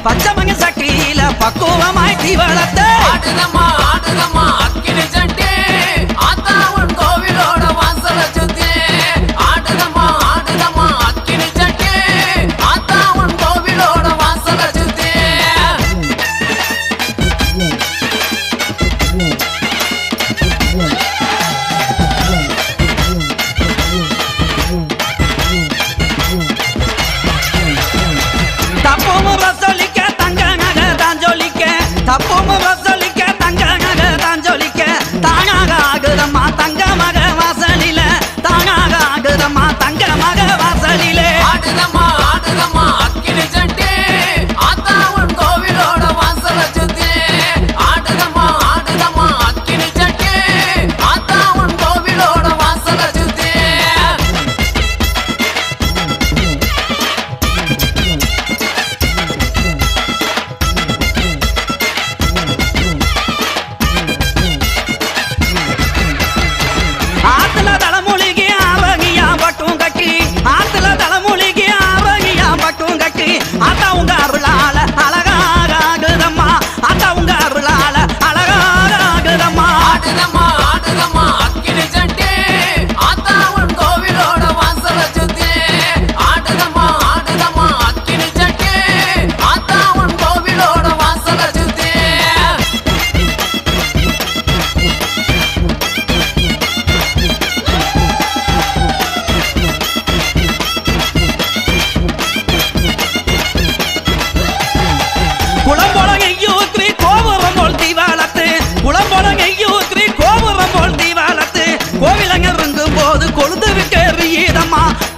பச்சமங்க சக்தியில பக்குவமாய் தீவளத்தை ஆடுதம்மா ஆடுதம்மா அக்கினி சட்டி ஆத்தா உன் கோவிலோட வாசல சுத்தி ஆடுதம்மா ஆடுதம்மா அக்கினி சட்டி ஆத்தா உன் கோவிலோட வாசல சுத்தி தப்பும் ரசோலிக்க தங்க நகை தான் ஜொலிக்க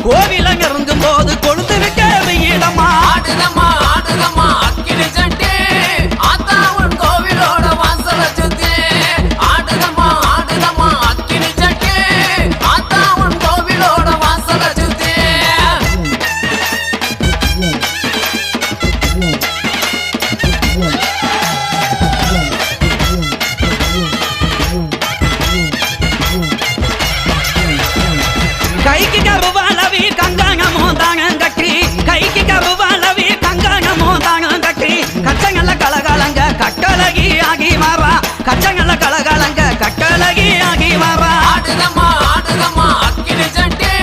கோவிலம் இறங்கும் போது கொழுந்திருக்க வெயிடம்மா ஆடுதம்மா ஆடுதம்மா அக்கினி சட்டி ஆத்தா உன் கோவிலோட வாசல சுத்தி ஆடுதம்மா ஆடுதம்மா அக்கினி சட்டி ஆத்தா உன் கோவிலோட வாசல சுத்தி கைக்கு கருவாளவி கங்காங்கமோ தாங்க கட்டி கைக்கு கருவாளவி கங்காங்கமோ தாங்க கட்டி கச்சங்கல்ல கலகலங்க கட்டழகி ஆகி மாறா கச்சங்கல்ல கலகலங்க கட்டழகி ஆகி மாறா ஆடுதம்மா ஆடுதம்மா அக்கினி சட்டி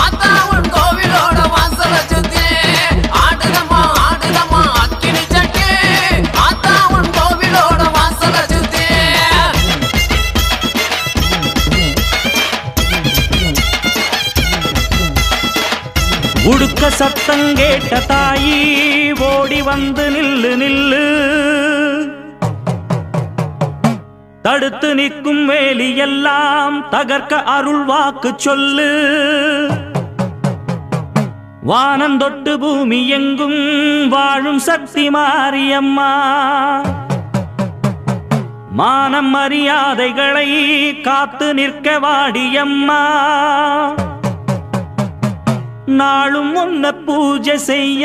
ஆத்தா உன் கோவிலோட வாசல சுத்தி ஆடுதம்மா ஆடுதம்மா அக்கினி சட்டி ஆத்தா உன் கோவிலோட வாசல சுத்தி உடுக்க சத்தம் கேட்ட தாயி ஓடி வந்து நில்லு நில்லு தடுத்து நிற்கும் வேலி எல்லாம் தகர்க்க அருள் வாக்கு சொல்லு வானந்தொட்டு பூமி எங்கும் வாழும் சக்தி மாரியம்மா மானம் மரியாதைகளை காத்து நிற்க வாடியம்மா நாளும் உன்ன பூஜை செய்ய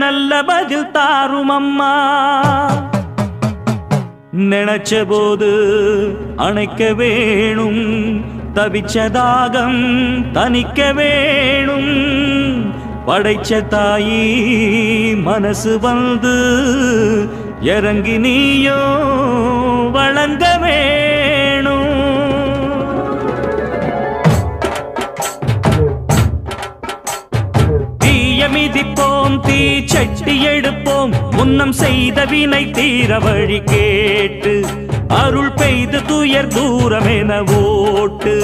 நல்ல பதில் தாரும் அம்மா நினைச்ச போது அணைக்க வேணும் தவிச்ச தாகம் தணிக்க வேணும் படைச்ச தாயி மனசு வந்து இறங்கி நீயோ வழங்க வேணும் மிதிப்போம் தீ சட்டி எடுப்போம் முன்னம் செய்த வினை தீர வழி கேட்டு அருள் பெய்து துயர் தூரமென ஓட்டு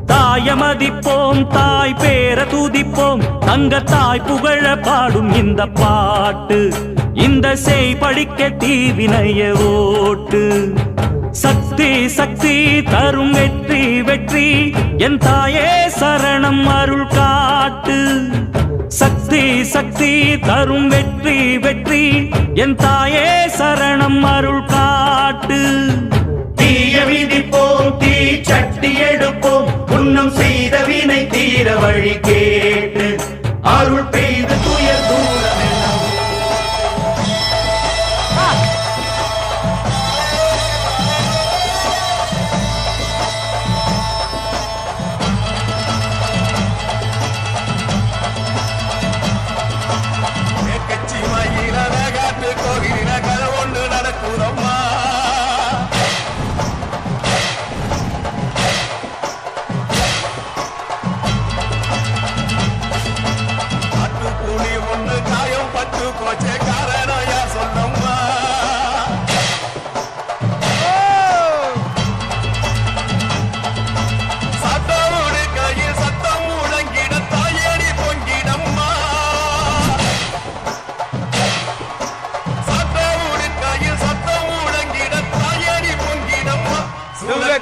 தாய மதிப்போம் தாய் பேர துதிப்போம் தங்க தாய் புகழ பாடும் இந்த பாட்டு இந்த செய் படிக்க தீவினைய ஓட்டு சக்தி சக்தி தரும் வெற்றி வெற்றி என் தாயே சரணம் அருள் காட்டு சக்தி சக்தி தரும் வெற்றி வெற்றி என் தாயே சரணம் அருள் காட்டு தீய விதிப்போம் தீ சட்டி எடுப்போம் புன்னம் செய்த வினை தீர வழி கேட்டு அருள் பெய்து துயர் தூரம்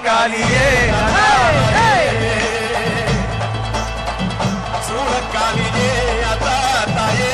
காலியே சூழக்காலியே அதா தாயே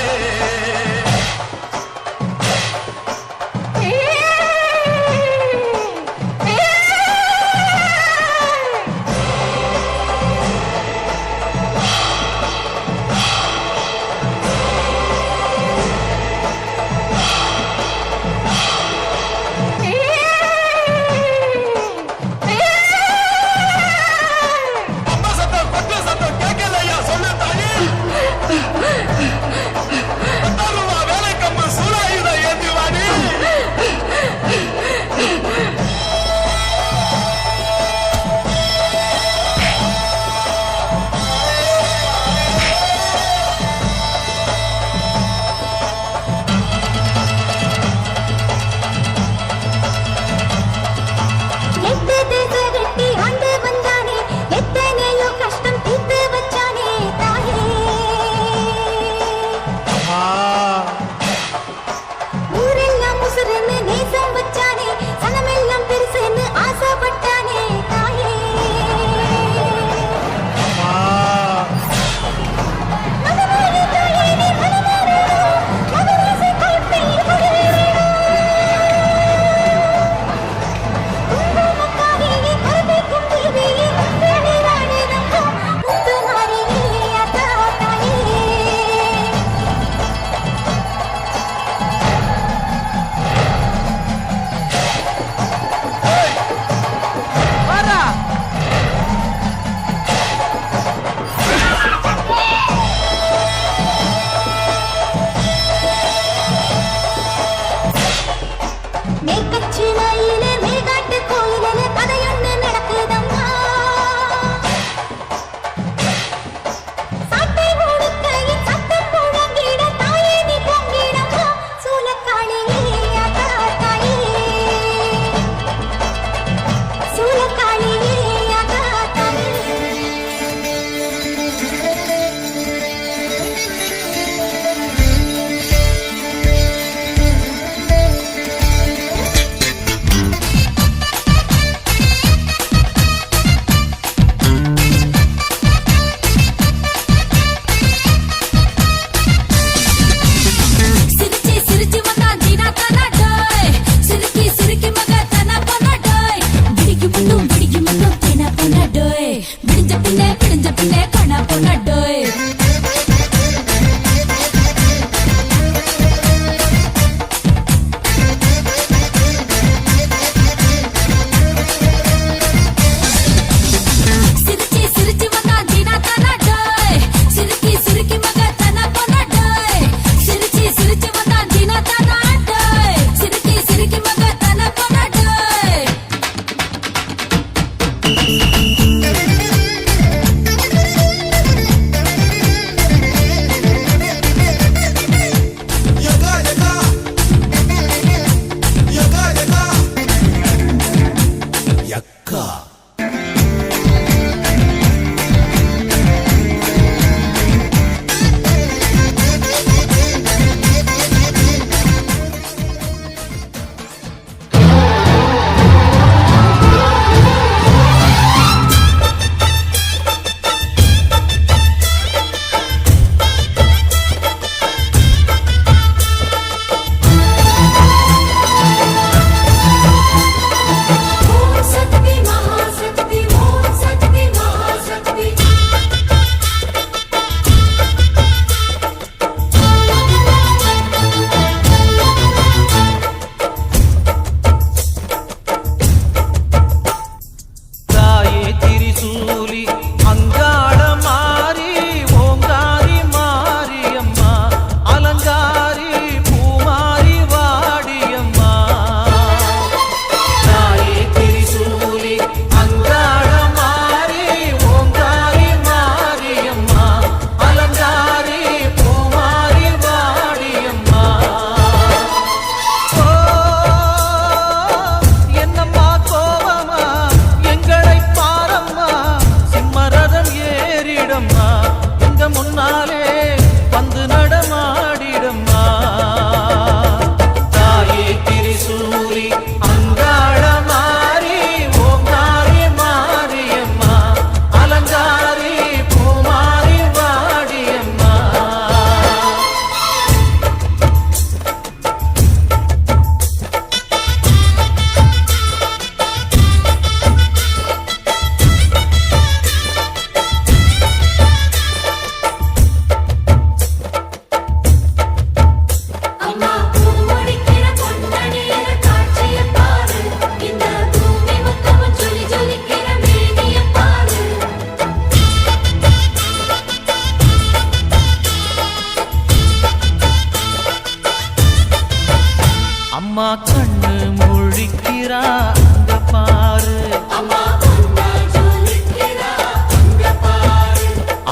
அம்மா கண்ணு முழிக்கிறா அங்க பாரு,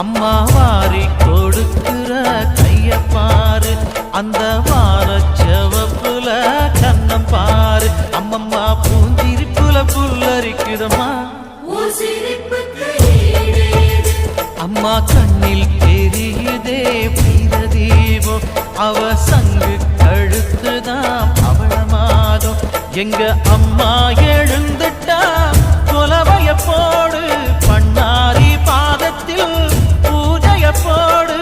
அம்மா வாரி கொடுக்கிற கைய பாரு, அந்த வாரச்சவப்புல கண்ணம் பாரு, அம்மம்மா பூஞ்சிரிப்புல புல்லரிக்குதம்மா, அம்மா கண்ணில் தெரியுதே வீர தீபம், அவ சங்கு கழுத்துதான் பவளமாகும், எங்க அம்மா எழுந்துட்டா கொலவைய போடு, பண்ணாரி பாதத்தில் பூஜைய போடு.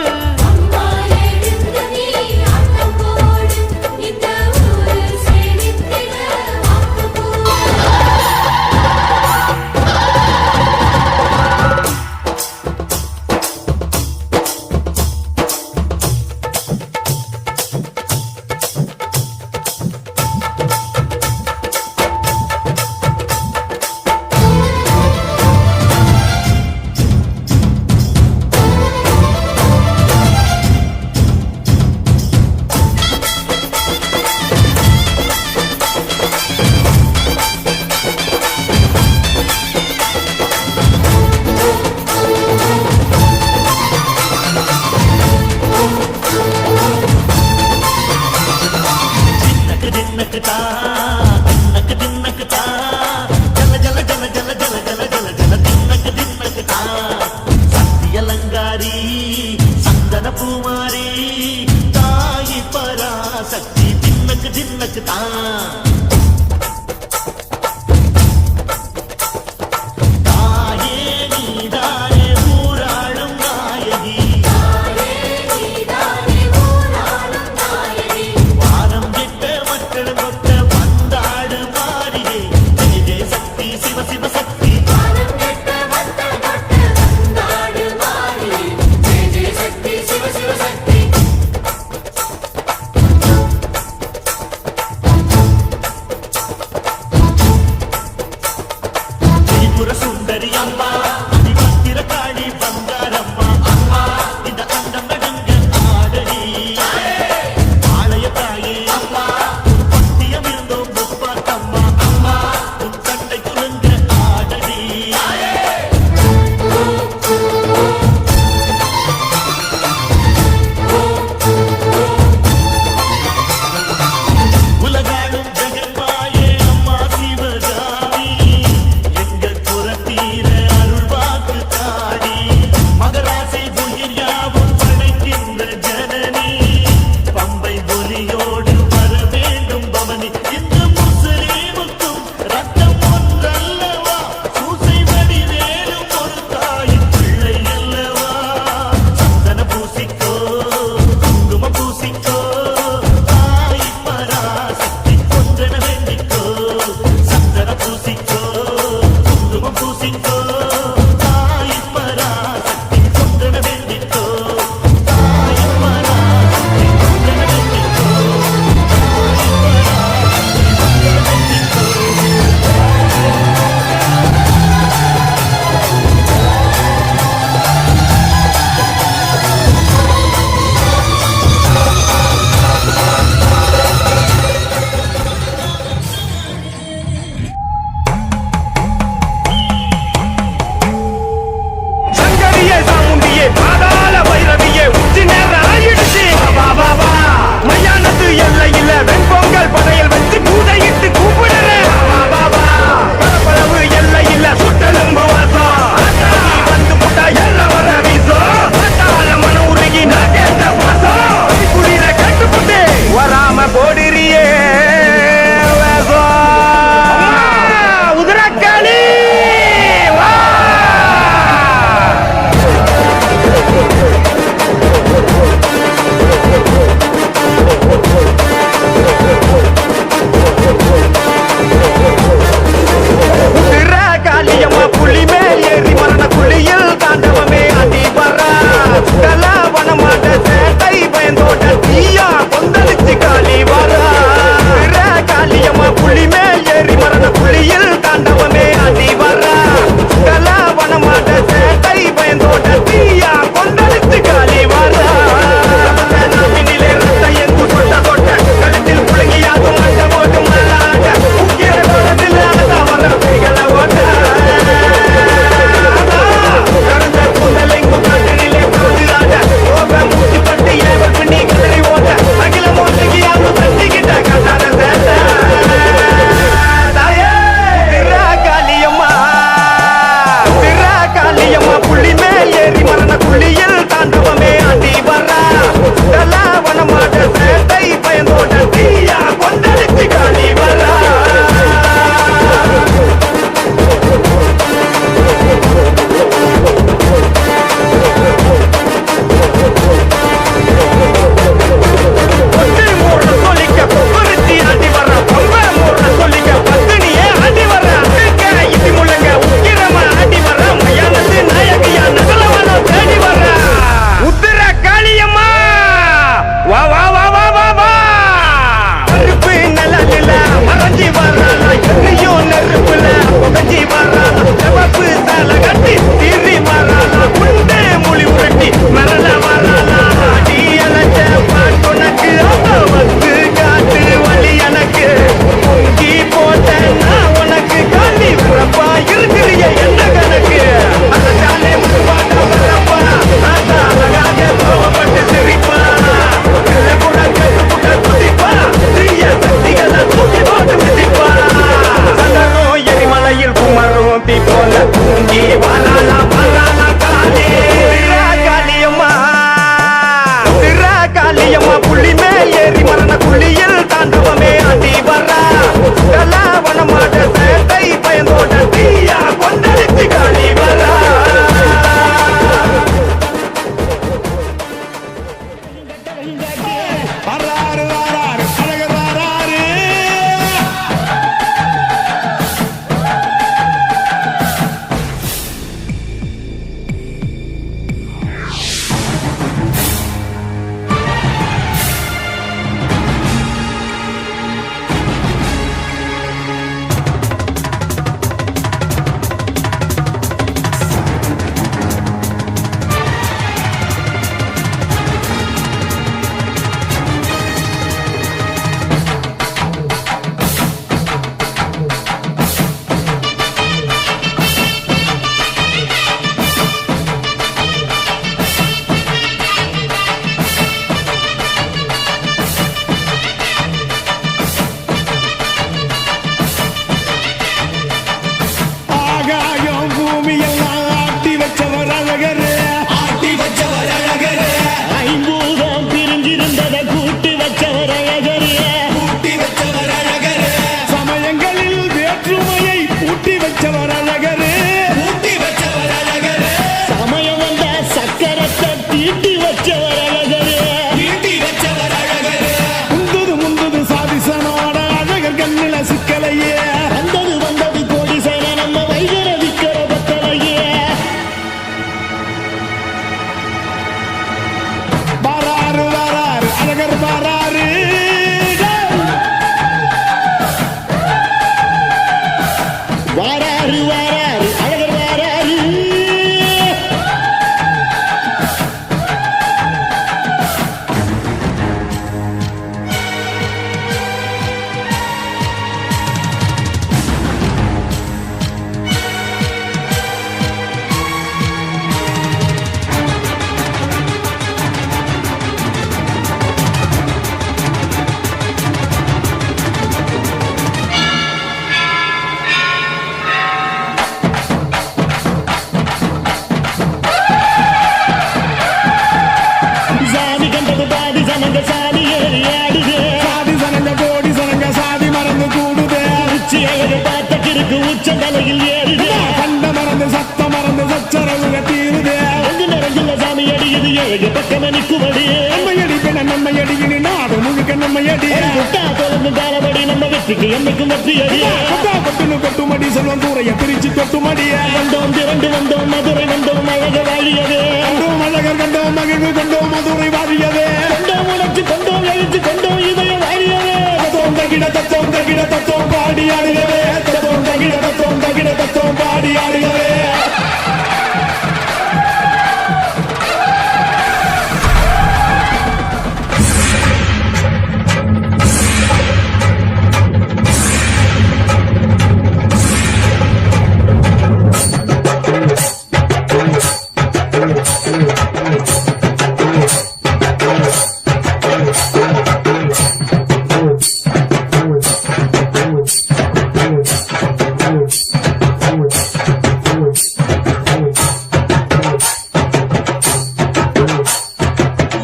அச்சம் தலையில் ஏறுதே கண்ட மறந்து சத்த மறந்து சச்சரவுக தீருதே அங்கு நிறைஞ்சுள்ள சாமி அடியுது ஏழு பக்கம் நிற்குமடி நம்மையடி பின்ன நம்மையடி இனி நாடு முழுக்க நம்மையடி முட்டா தொடர்ந்து தாரபடி நம்ம வெற்றிக்கு என்னைக்கும் வெற்றி அடி கொட்டுன்னு கொட்டுமடி செல்வம் கூரைய பிரிச்சு கொட்டுமடிய வந்தோம் திரண்டு வந்தோம் மதுரை வந்தோம் அழக வாழியதே கண்டோம் அழகர் கண்டோம் மகிழ்வு கொண்டோம் மதுரை வாழியதே கொண்டோம் உணர்ச்சி கொண்டோம் எழுச்சி கொண்டோம் இதய வாழியதே தத்தோம் தகிட தத்தோம் பாடி ஆடுகவே தத்தோம் தகிட தத்தோம் பாடி ஆடுகவே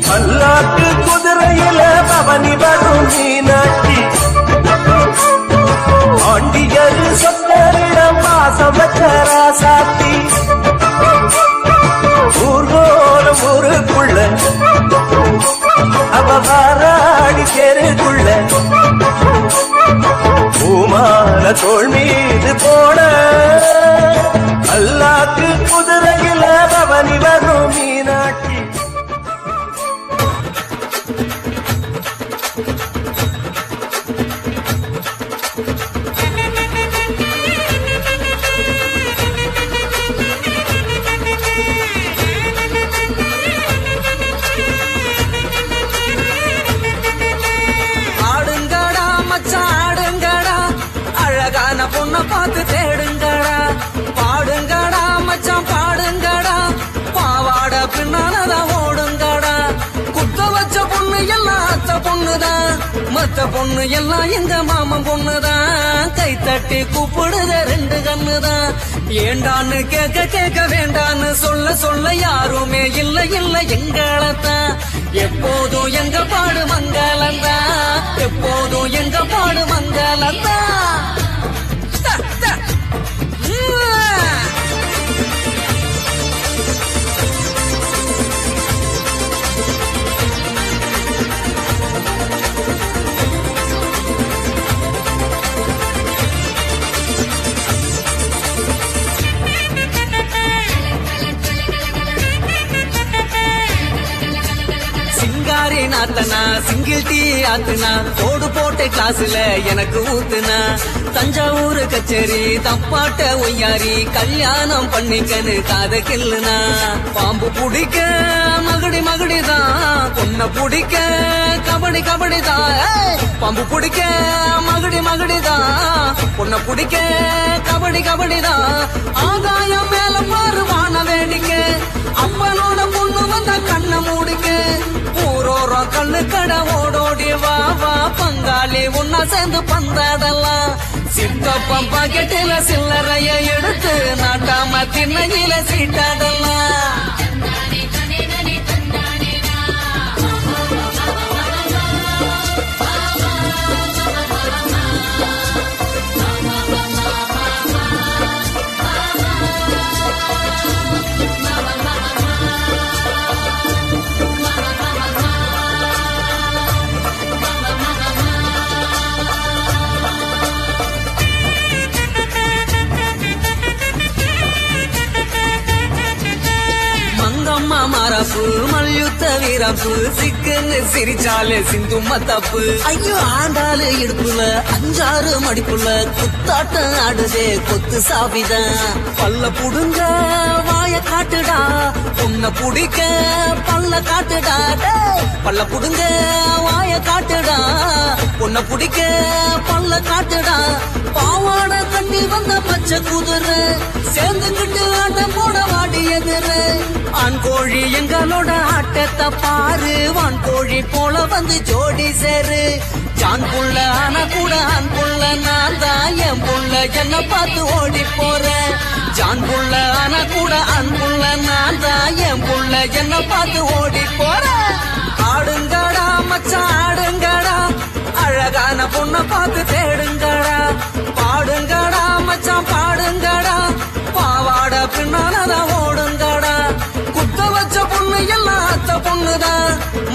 பல்லாக்கு குதிரையில பவனி வரும் மீனாட்சி ஆண்டியரு சொந்தரிடம் வாசம் வச்ச ராசாத்தி ஊர்கோலம் ஊருக்குள்ள அவ வாராடி தெருக்குள்ள பூமால தோள் மீது போட பல்லாக்கு குதிரையில பவனி வரும் மீனாட்சி ஆடுங்கடா மச்சான் ஆடுங்கடா அழகான பொண்ண பார்த்து தேடுங்கடா பாடுங்கடா மச்சான் பாடுங்கடா பாவாட பின்னாலதான் ஓடுங்கடா குத்த வச்ச பொண்ணு எல்லாம் அத்த பொண்ணுதான் மத்த பொண்ணு எல்லாம் எங்க மாமன் பொண்ணுதான் கை தட்டி கூப்பிடுத ரெண்டு கண்ணுதான் ஏண்டான்னு கேட்க கேட்க வேண்டான்னு சொல்ல சொல்ல யாருமே இல்ல இல்ல எங்களத்தான் எப்போதும் எங்க பாடு மங்களந்தான் எப்போதும் எங்க பாடு மங்களந்தான் சிங்காரி நாத்தனா சிங்கிள் டீ ஆத்துனா தோடு போட்ட கிளாஸ்ல எனக்கு ஊத்துனா தஞ்சாவூர் கச்சேரி தப்பாட்ட ஒய்யாரி கல்யாணம் பண்ணிக்கன்னு காத கில்லுனா பாம்பு பிடிக்க மகுடி மகுடிதான் பொண்ண பிடிக்க கபடி கபடிதான் பாம்பு பிடிக்க மகுடி மகுடிதான் பொண்ண பிடிக்க கபடி கபடிதான் ஆகாயம் மேல மாறுவான வேடிக்க அப்பனோட பொண்ணு வந்த கண்ண மூடிக்க ஊரோரம் கண்ணு கடை ஓடோடி வா வா பங்காளி உன்ன சேர்ந்து பந்தாடலாம் சித்தப்பம் பாக்கெட்டில சில்லறைய எடுத்து நாட்டாம திண்ணையில சீட்டாடலாம் மங்கம்மா மாரப்பு மல்யுத்த வீரப்பு சிக்குன்னு சிரிச்சாலே சிந்து மத்தப்பு ஐயோ ஆண்டாளு இடுப்புல அஞ்சாறு மடிப்புல குத்தாட்டம் ஆடுதே கொத்து சாவிதான் பல்ல புடுங்க வாய காட்டுடா பொண்ண புடிக்க பல்ல காட்டுடா பல்ல புடுங்க வாய காட்டுடா பொண்ண புடிக்க பல்ல காட்டுடா பாவாட கட்டி வந்த பச்சை குதிரை சேர்ந்துகிட்டு ஆட்டம் போட வாடி எதிரு ஆண் கோழி எங்களோட ஆட்டத்தை பாரு வான் கோழி போல வந்து ஜோடி சேரு ஜான் புள்ள ஆனா கூட ஆண் புள்ள நான் தான் என் புள்ள என்ன பார்த்து ஓடி போறேன் ஜான் புள்ள ஆனா கூட ஆண் புள்ள நான் தான் என் புள்ள என்ன பார்த்து ஓடி போறேன் ஆடுங்கடா மச்சான் ஆடுங்கடா அழகான பொண்ண பார்த்து தேடுங்கடா பாடுங்கடா மச்சான்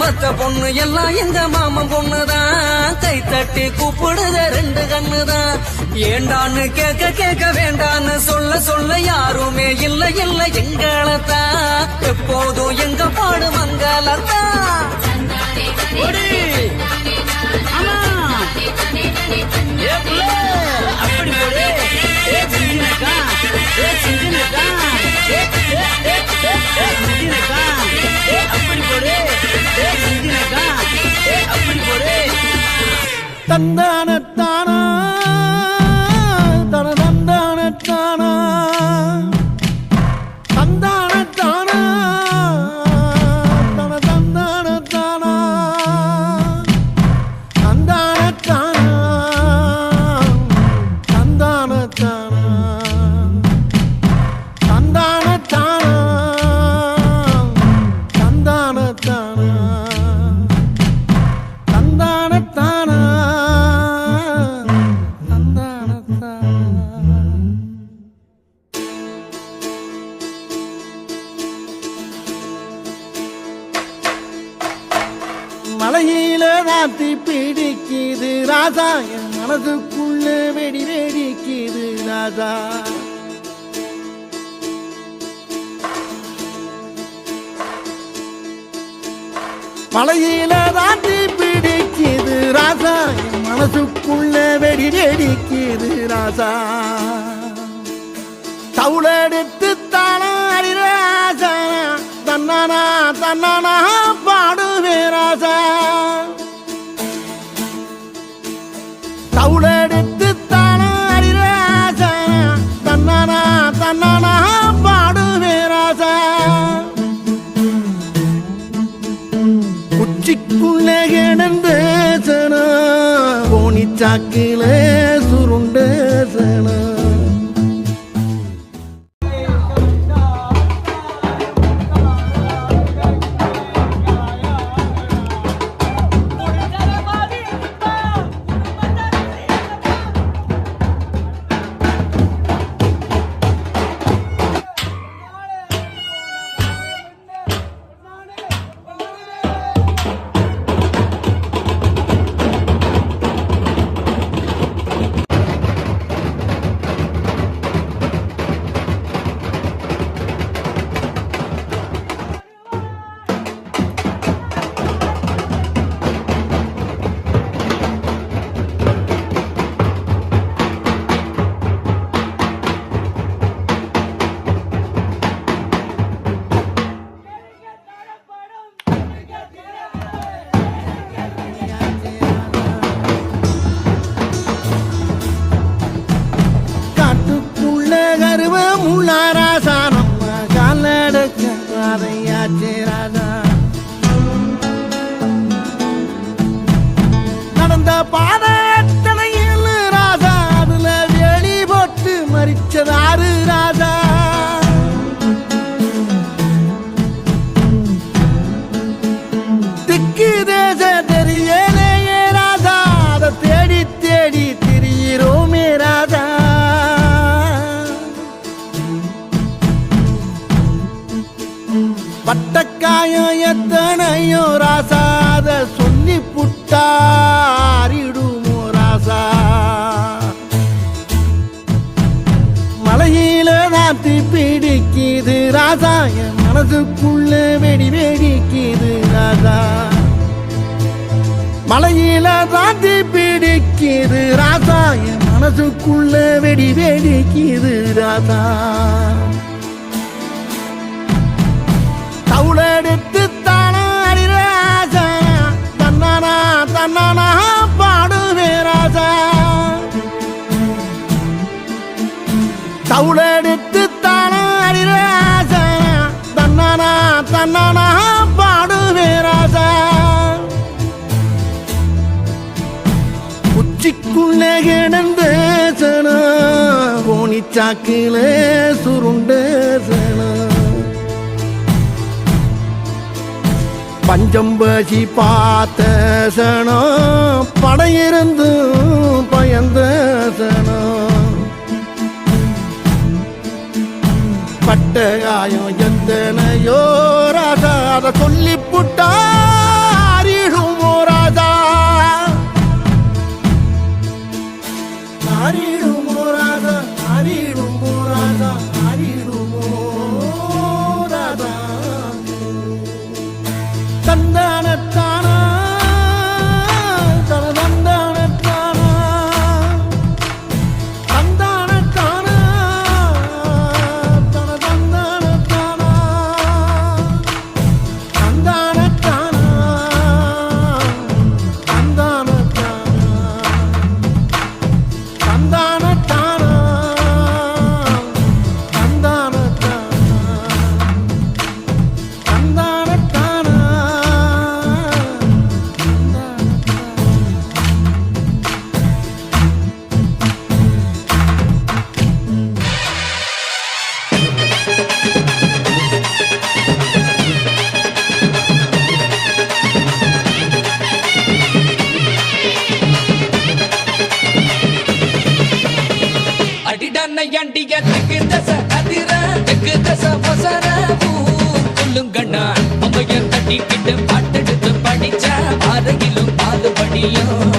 வச்ச பொண்ணு எல்லாம் எங்க மாமன் பொண்ணுதான். கை தட்டி கூப்பிடுத ரெண்டு கண்ணுதான். ஏண்டான்னு கேட்க கேட்க வேண்டான்னு சொல்ல சொல்ல யாருமே இல்ல இல்ல எங்களத்தான். எப்போதும் எங்க பாடு மங்களத்தான். அப்படி போடு. சிந்தினக்கா சிந்தினக்கா சிந்தினக்கா அப்படி போடு. சிந்தினக்கா அப்படி போடு. தந்தானத்தானா தன தந்தானத்தானா தந்தானத்தானா தன தந்தானத்தானா தந்தானத்தானா தந்தானத்தானா தந்தானத்தானா தந்தானத்தானா தந்தானத்தானா தந்தானத்தானா. மலையில ராத்தி பிடிக்குது ராஜா, என் மனதுக்குள்ள வெடி வெடிக்குது ராஜா. மலையில ராத்தி பிடிக்குது ராஜா, என் மனசுக்குள்ள வெடி வெடிக்குது ராஜா. தவுளெடுத்து தானாடி ராஜா, தன்னானா தன்னானா பாடுவே ராஜா. தவுளெடுத்து தானாடி ராஜா, தன்னானா தன்னானா பாடுவே ராஜா. உச்சிக்குள்ள கிடந்த சனா போனிச்சாக்கில சுருண்ட சனா. நடந்த பாதத்தனையில் ராஜா, அதுல வேலி போட்டு மறிச்சதாரு ராஜா. திக்கு தேச தெரியலையே ராஜா, அதை தேடி தேடி திரியிரோமே ராஜா. பட்டக்காயம் எத்தனையோ ராசா, அத சொல்லி புட்டாரிடுமோ ராசா. மலையில நாத்தி பிடிக்குது ராசா, என் மனசுக்குள்ள வெடி வெடிக்குது ராசா. மலையில நாத்தி பிடிக்குது ராசா, என் மனசுக்குள்ள வெடி வெடிக்குது ராசா. தவுளெடுத்து தானாடி ராஜா, தன்னானா தன்னானா பாடுவே ராஜா. தவுளெடுத்து தானாடி ராஜா, தன்னானா தன்னானா பாடுவே ராஜா. உச்சிக்குள்ள கிடந்த சனா கோணிச்சாக்கில சுருண்ட சனா. பஞ்சம்பசி பார்த்த சனம் படையிருந்து பயந்த சனம். பட்ட காயம் எத்தனையோ ராசா, அதை சொல்லி புட்டா ஆறிடுமோ ராதா ஆறிடுமோ ராதா ஆறிடுமோ ராதா தந்தானத்தானா தனதந்தானத்தானா தந்தானத்தானா தனதந்தானத்தானா தந்தானத்தானா தந்தானத்தானா தந்தானத்தானா தந்தானத்தானா அடிடான யாண்டிய தெக்கு தச அதிர தெக்கு தச வசர கொல்லுங்கண்ணா அம்மைய தட்டிக்கிட்டு பாட்டெடுத்து படிச்ச அருகிலும் பாதுபடியும்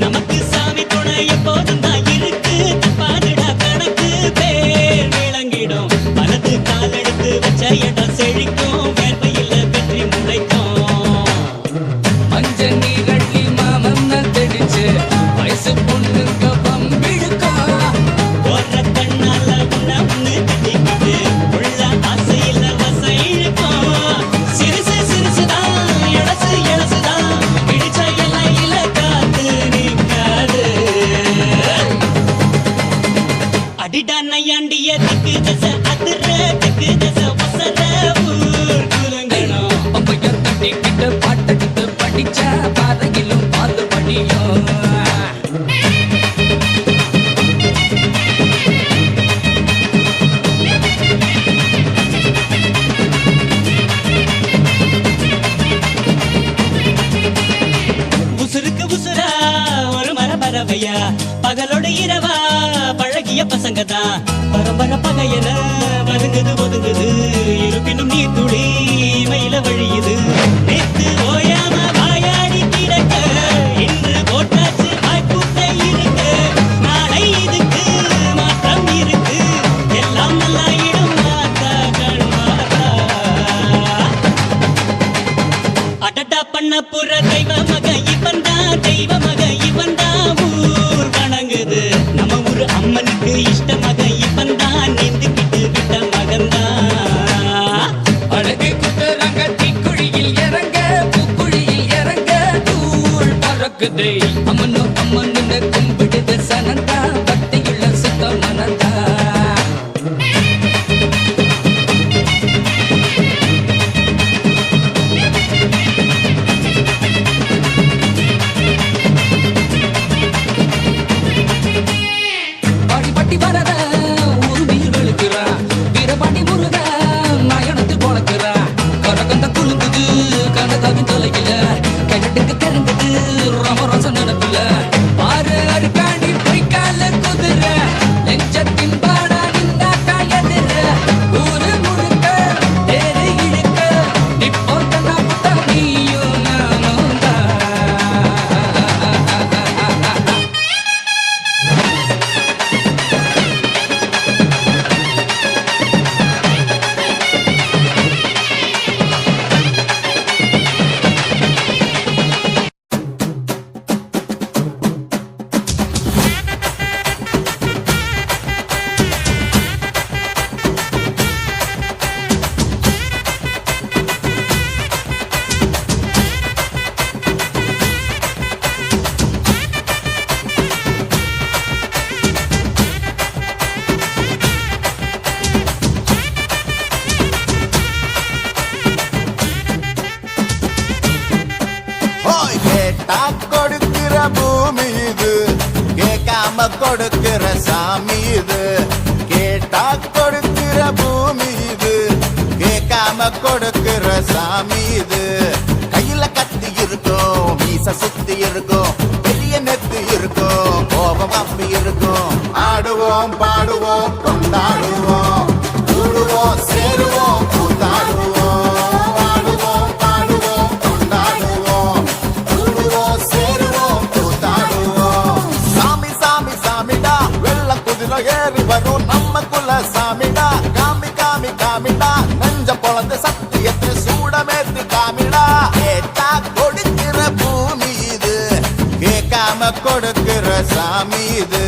நமக்கு சாமி துணை எப்போதும் தான் இருக்கு தப்பாதுடா கணக்கு பேர் விளங்கிடும் வலது கால் எடுத்து வச்ச இடம் செழிக்கும் வேர்வையில் வெற்றி முளைக்கும் மஞ்ச நீரள்ளி மாமன்ன தெளிச்சு வயசு பொண்ணுங்க பம்பிழுக்கும் ஒரு கண்ணால உன்ன ஒண்ணு கட்டிக்கிட்டு உள்ள ஆசையில் வசை இழுக்கும் சிறுசு சிறுசுதான் எழசு எழசுதான் இடிச்ச எல்லையில காத்து நிற்காது அடிடா நையாண்டிய திக்கு தச அதிர திக்கு தச வசர ஊர் குலங்கணும் அம்மைய தட்டிக்கிட்டு பாட்டெடுத்து படிச்ச பாதையிலும் பாதுபடியும் உசுருக்கு உசுரா ஒரு மரபறவையா பகலோட இரவா பழகிய பசங்க தான் பரம்பர பகையன வருங்குது ஒதுங்குது இருப்பினும் நீ துளி மயில வழியுது நேத்து ஓயாம வாயாடி கிடக்க இன்று போட்டாச்சு வாய்ப்புட்டை இருக்கு நாளை இதுக்கு மாற்றம் இருக்கு எல்லாம் நல்லா இடம் மாத்தா கண் மாத்தா அடடா பண்ண புற தெய்வ மக இவன் தான் ஊர் வணங்குது நம்ம ஊரு அம்மனுக்கு இஷ்ட மக இவன் தான் நெந்துக்கிட்டு விட்ட மகன்தான் அழகு குத்துறாங்க தீக்குழியில் இறங்க பூக்குழியில் இறங்க தூள் பறக்குது அம்மனோ அம்மன்னு கும்பிடுது சனந்தா பக்தியுள்ள சுத்த மனந்தா பாடி வரத உருவியில் வெளுக்கிறா வீரபாண்டி முருக நாயனத்தில் பொழக்கிறா கரகந்த குலுங்குது கனகாவின் தொலையில கிணட்டுக்கு திறந்தது ரமரசம் நடக்குல பாரு அருக்காண்டி பொய்க்கால குதிர லெஞ்சத்தின் பாடா நின்னாக்கா எதிர ஊரு முழுக்க தேரு இழுக்க இப்போ தன்னா புத்தா நீயும் நானும் தான் கேட்டா கொடுக்கிற பூமி இது கேட்காம கொடுக்கிற சாமி இது கேட்டா கொடுக்கிற பூமி இது கேட்காம கொடுக்கிற சாமி இது கையில கத்தி இருக்கும் மீச சுத்தி இருக்கும் பெரிய நெத்து இருக்கும் கோபம் அப்படி இருக்கும் ஆடுவோம் பாடுவோம் கொண்டாடுவோம் கூடுவோம் சேருவோம் கூத்தாடுவோம் ஆடுவோம் பாடுவோம் கொண்டாடுவோம் கூடுவோம் சேருவோம் கூத்தாடுவோம் சாமி சாமி போல சாமிடா காமி காமி காமிடா நெஞ்ச பொழந்து சத்தியத்தை சூடமேத்து காமிடா கேட்டா கொடுக்கிற பூமி இது கேட்காம கொடுக்கிற சாமி இது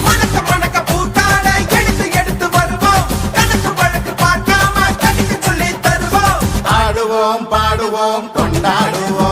வணக்க வணக்க பூத்தாட எடுத்து எடுத்து வருவோம் கணக்கு வழக்கு பார்க்காம கணிக்க சொல்லி தருவோம் ஆடுவோம் பாடுவோம் கொண்டாடுவோம்